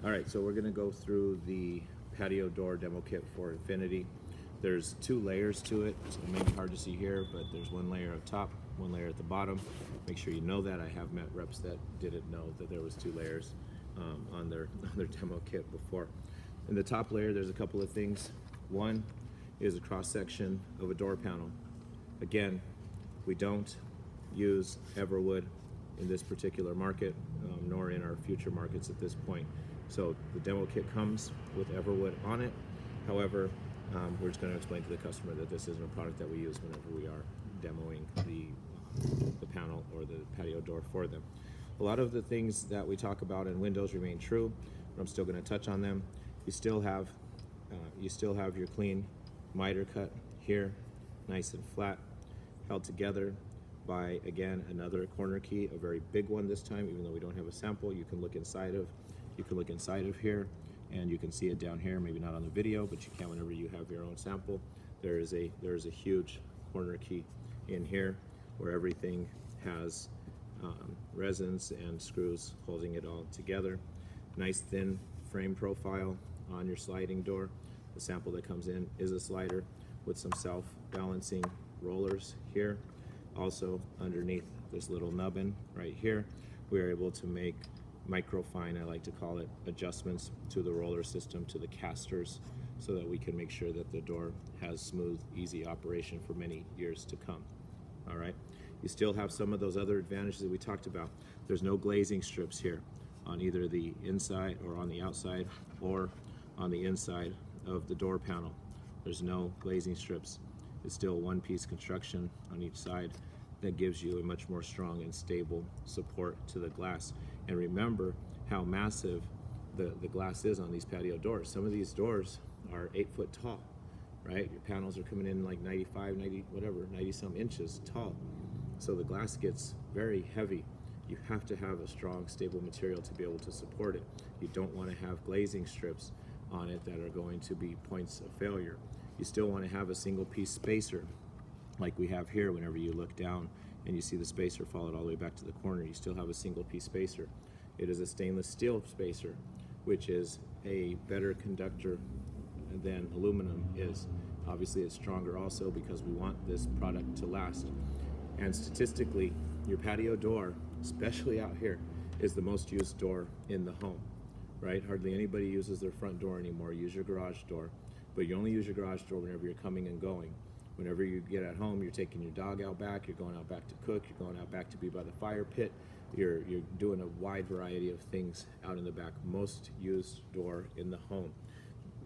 All right, so we're gonna go through the patio door demo kit for Infinity. There's 2 layers to it, so it may be hard to see here, but there's 1 layer up top, 1 layer at the bottom. Make sure you know that. I have met reps that didn't know that there was 2 layers on their demo kit before. In the top layer, there's a couple of things. One is a cross section of a door panel. Again, we don't use Everwood in this particular market, nor in our future markets at this point. So the demo kit comes with Everwood on it. However, we're just going to explain to the customer that this isn't a product that we use whenever we are demoing the panel or the patio door for them. A lot of the things that we talk about in Windows remain true, but I'm still going to touch on them. You still have your clean miter cut here, nice and flat, held together by, again, another corner key, a very big one this time. Even though we don't have a sample, you can look inside of here, and you can see it down here. Maybe not on the video, but you can whenever you have your own sample. There is a huge corner key in here where everything has resins and screws holding it all together. Nice thin frame profile on your sliding door. The sample that comes in is a slider with some self-balancing rollers here. Also underneath this little nubbin right here, we are able to make microfine, I like to call it, adjustments to the roller system, to the casters, so that we can make sure that the door has smooth, easy operation for many years to come. All right, you still have some of those other advantages that we talked about. There's no glazing strips here on either the inside or on the outside or on the inside of the door panel. There's no glazing strips. It's still one-piece construction on each side that gives you a much more strong and stable support to the glass. And remember how massive the glass is on these patio doors. Some of these doors are 8 foot tall, right? Your panels are coming in like 95, 90, whatever, 90 some inches tall. So the glass gets very heavy. You have to have a strong, stable material to be able to support it. You don't want to have glazing strips on it that are going to be points of failure. You still want to have a single piece spacer like we have here. Whenever you look down and you see the spacer followed all the way back to the corner, you still have a single piece spacer. It is a stainless steel spacer, which is a better conductor than aluminum is. Obviously it's stronger also because we want this product to last. And statistically, your patio door, especially out here, is the most used door in the home, right? Hardly anybody uses their front door anymore. Use your garage door, but you only use your garage door whenever you're coming and going. Whenever you get at home, you're taking your dog out back, you're going out back to cook, you're going out back to be by the fire pit, you're doing a wide variety of things out in the back. Most used door in the home.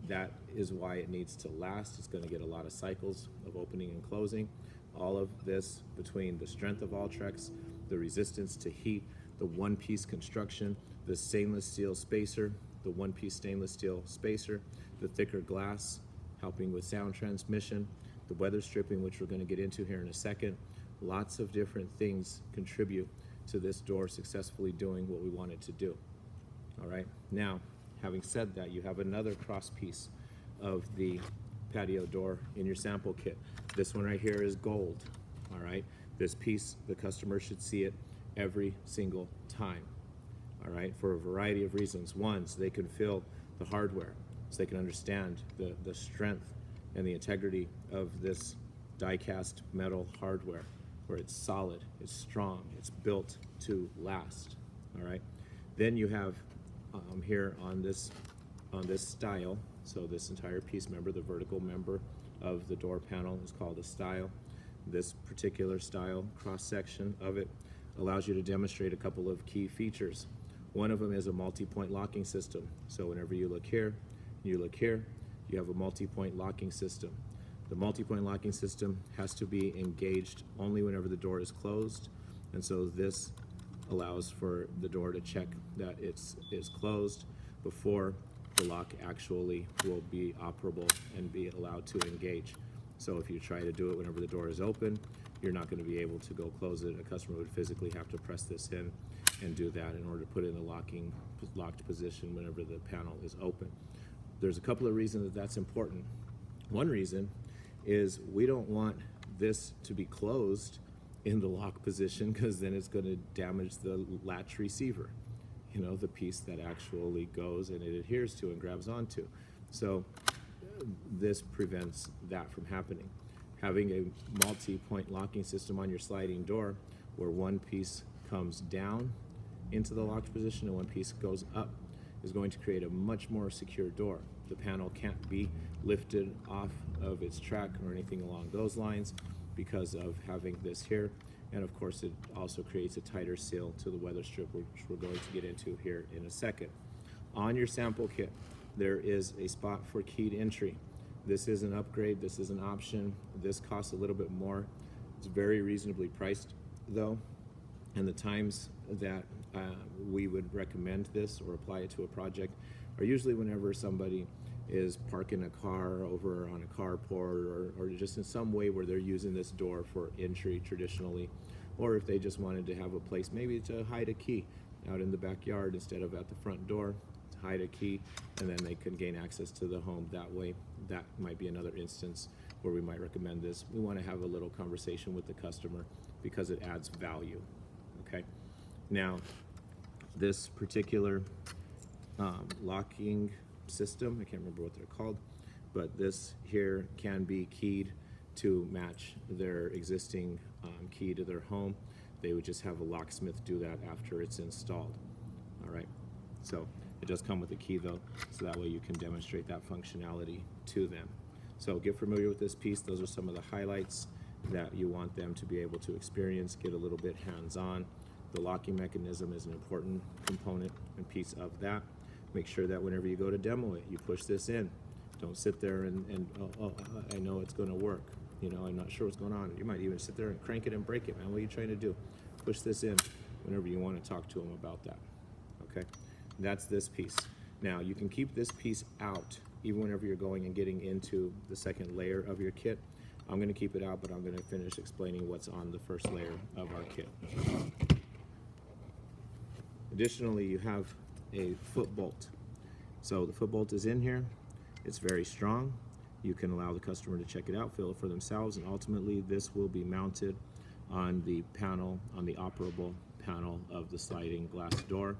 That is why it needs to last. It's going to get a lot of cycles of opening and closing. All of this, between the strength of Ultrex, the resistance to heat, the one-piece construction, the stainless steel spacer, the one-piece stainless steel spacer, the thicker glass helping with sound transmission, the weather stripping, which we're going to get into here in a second. Lots of different things contribute to this door successfully doing what we want it to do. All right, now, having said that, you have another cross piece of the patio door in your sample kit. This one right here is gold. All right, this piece, the customer should see it every single time. All right, for a variety of reasons. One, so they can feel the hardware, so they can understand the strength and the integrity of this die-cast metal hardware, where it's solid, it's strong, it's built to last. All right, then you have here on this style, so this entire piece member, the vertical member of the door panel, is called a style. This particular style cross-section of it allows you to demonstrate a couple of key features. One of them is a multi-point locking system. So whenever you look here, you have a multi-point locking system. The multi-point locking system has to be engaged only whenever the door is closed, and so this allows for the door to check that it is closed before the lock actually will be operable and be allowed to engage. So if you try to do it whenever the door is open, you're not going to be able to go close it. A customer would physically have to press this in and do that in order to put it in the locked position whenever the panel is open. There's a couple of reasons that that's important. One reason is we don't want this to be closed in the lock position, because then it's going to damage the latch receiver. the piece that actually goes and it adheres to and grabs onto. So this prevents that from happening. Having a multi-point locking system on your sliding door where one piece comes down into the locked position and one piece goes up is going to create a much more secure door. The panel can't be lifted off of its track or anything along those lines because of having this here. And of course, it also creates a tighter seal to the weather strip, which we're going to get into here in a second. On your sample kit, there is a spot for keyed entry. This is an upgrade, this is an option. This costs a little bit more. It's very reasonably priced though. And the times that we would recommend this or apply it to a project are usually whenever somebody is parking a car over on a carport or just in some way where they're using this door for entry traditionally, or if they just wanted to have a place maybe to hide a key out in the backyard instead of at the front door, to hide a key, and then they can gain access to the home that way. That might be another instance where we might recommend this. We want to have a little conversation with the customer because it adds value. Okay, now this particular locking system, I can't remember what they're called, but this here can be keyed to match their existing key to their home. They would just have a locksmith do that after it's installed. All right, so it does come with a key though, so that way you can demonstrate that functionality to them. So get familiar with this piece. Those are some of the highlights that you want them to be able to experience, get a little bit hands-on. The locking mechanism is an important component and piece of that. Make sure that whenever you go to demo it, you push this in. Don't sit there and I know it's going to work. I'm not sure what's going on. You might even sit there and crank it and break it, man. What are you trying to do? Push this in whenever you want to talk to them about that. Okay, that's this piece. Now you can keep this piece out even whenever you're going and getting into the second layer of your kit. I'm going to keep it out, but I'm going to finish explaining what's on the first layer of our kit. Additionally, you have a foot bolt. So the foot bolt is in here. It's very strong. You can allow the customer to check it out, feel it for themselves, and ultimately this will be mounted on the panel, on the operable panel of the sliding glass door.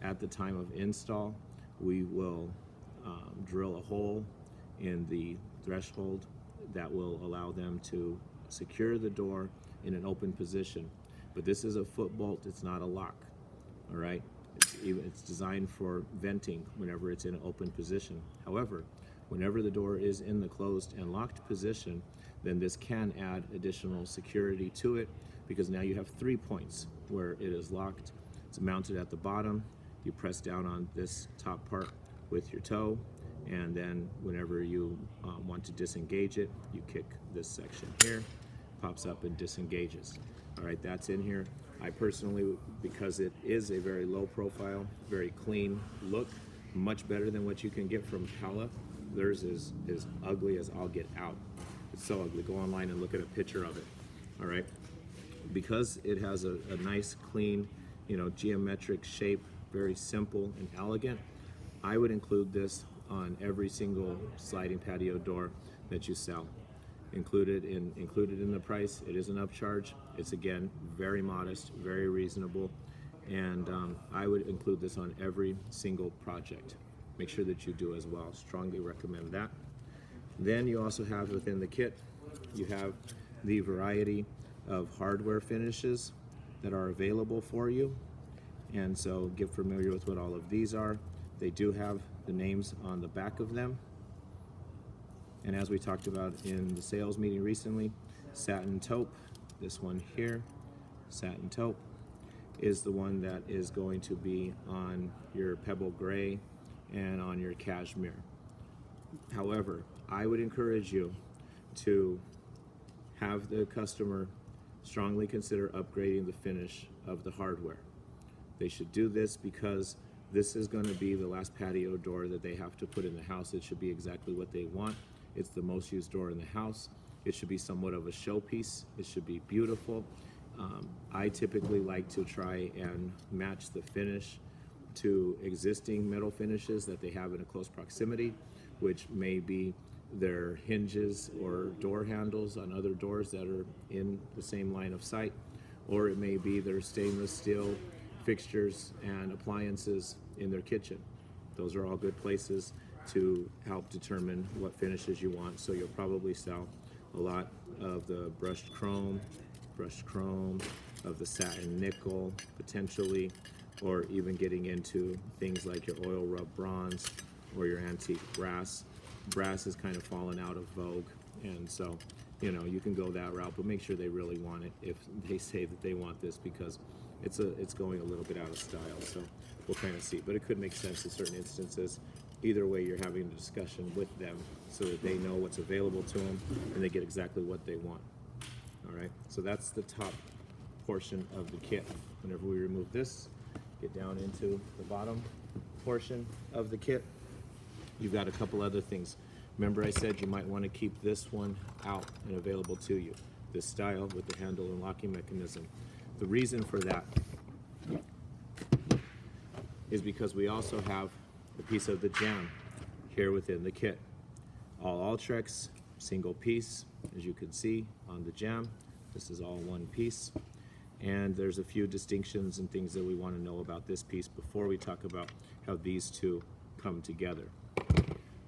At the time of install, we will drill a hole in the threshold that will allow them to secure the door in an open position. But this is a foot bolt, it's not a lock, all right? It's designed for venting whenever it's in an open position. However, whenever the door is in the closed and locked position, then this can add additional security to it because now you have 3 points where it is locked. It's mounted at the bottom. You press down on this top part with your toe, and then whenever you want to disengage it, you kick this section here, pops up and disengages. All right, that's in here. I personally, because it is a very low profile, very clean look, much better than what you can get from Pella. Theirs is as ugly as I'll get out. It's so ugly. Go online and look at a picture of it. All right, because it has a nice, clean, geometric shape, very simple and elegant. I would include this on every single sliding patio door that you sell. Included in the price. It is an upcharge. It's again very modest, very reasonable, and I would include this on every single project. Make sure that you do as well. Strongly recommend that. Then you also have within the kit, you have the variety of hardware finishes that are available for you, and so get familiar with what all of these are. They do have the names on the back of them. And as we talked about in the sales meeting recently, satin taupe, this one here, satin taupe, is the one that is going to be on your pebble gray and on your cashmere. However, I would encourage you to have the customer strongly consider upgrading the finish of the hardware. They should do this because this is going to be the last patio door that they have to put in the house. It should be exactly what they want. It's the most used door in the house. It should be somewhat of a showpiece. It should be beautiful. I typically like to try and match the finish to existing metal finishes that they have in a close proximity, which may be their hinges or door handles on other doors that are in the same line of sight, or it may be their stainless steel fixtures and appliances in their kitchen. Those are all good places to help determine what finishes you want. So you'll probably sell a lot of the brushed chrome, of the satin nickel potentially, or even getting into things like your oil rub bronze or your antique brass. Brass has kind of fallen out of vogue, and so you know you can go that route, but make sure they really want it if they say that they want this, because it's going a little bit out of style. So we'll kind of see, but it could make sense in certain instances. Either way, you're having a discussion with them so that they know what's available to them and they get exactly what they want. All right, so that's the top portion of the kit. Whenever we remove this, get down into the bottom portion of the kit, you've got a couple other things. Remember I said you might want to keep this one out and available to you, this style with the handle and locking mechanism. The reason for that is because we also have a piece of the jamb here within the kit. All Ultrex, single piece, as you can see on the jamb. This is all one piece. And there's a few distinctions and things that we want to know about this piece before we talk about how these two come together.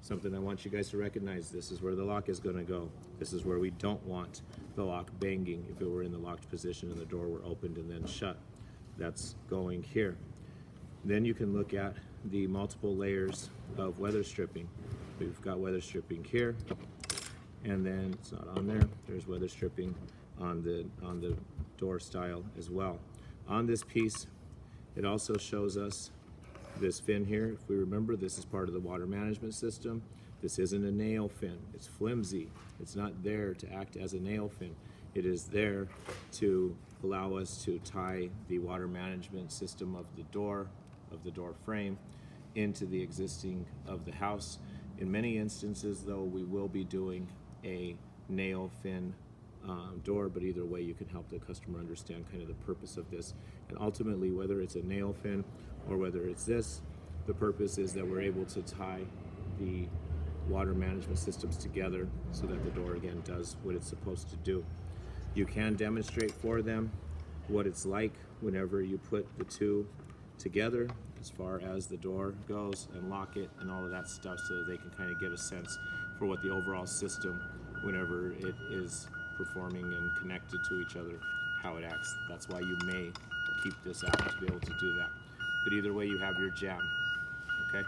Something I want you guys to recognize: this is where the lock is going to go. This is where we don't want the lock banging if it were in the locked position and the door were opened and then shut. That's going here. Then you can look at the multiple layers of weather stripping. We've got weather stripping here, and then it's not on there. There's weather stripping on the door style as well. On this piece, it also shows us this fin here. If we remember, this is part of the water management system. This isn't a nail fin. It's flimsy. It's not there to act as a nail fin. It is there to allow us to tie the water management system of the door frame into the existing of the house. In many instances, though, we will be doing a nail fin door, but either way you can help the customer understand kind of the purpose of this. And ultimately, whether it's a nail fin or whether it's this, the purpose is that we're able to tie the water management systems together so that the door again does what it's supposed to do. You can demonstrate for them what it's like whenever you put the two together as far as the door goes and lock it and all of that stuff, so that they can kind of get a sense for what the overall system, whenever it is performing and connected to each other, how it acts. That's why you may keep this out to be able to do that. But either way, you have your jamb, okay?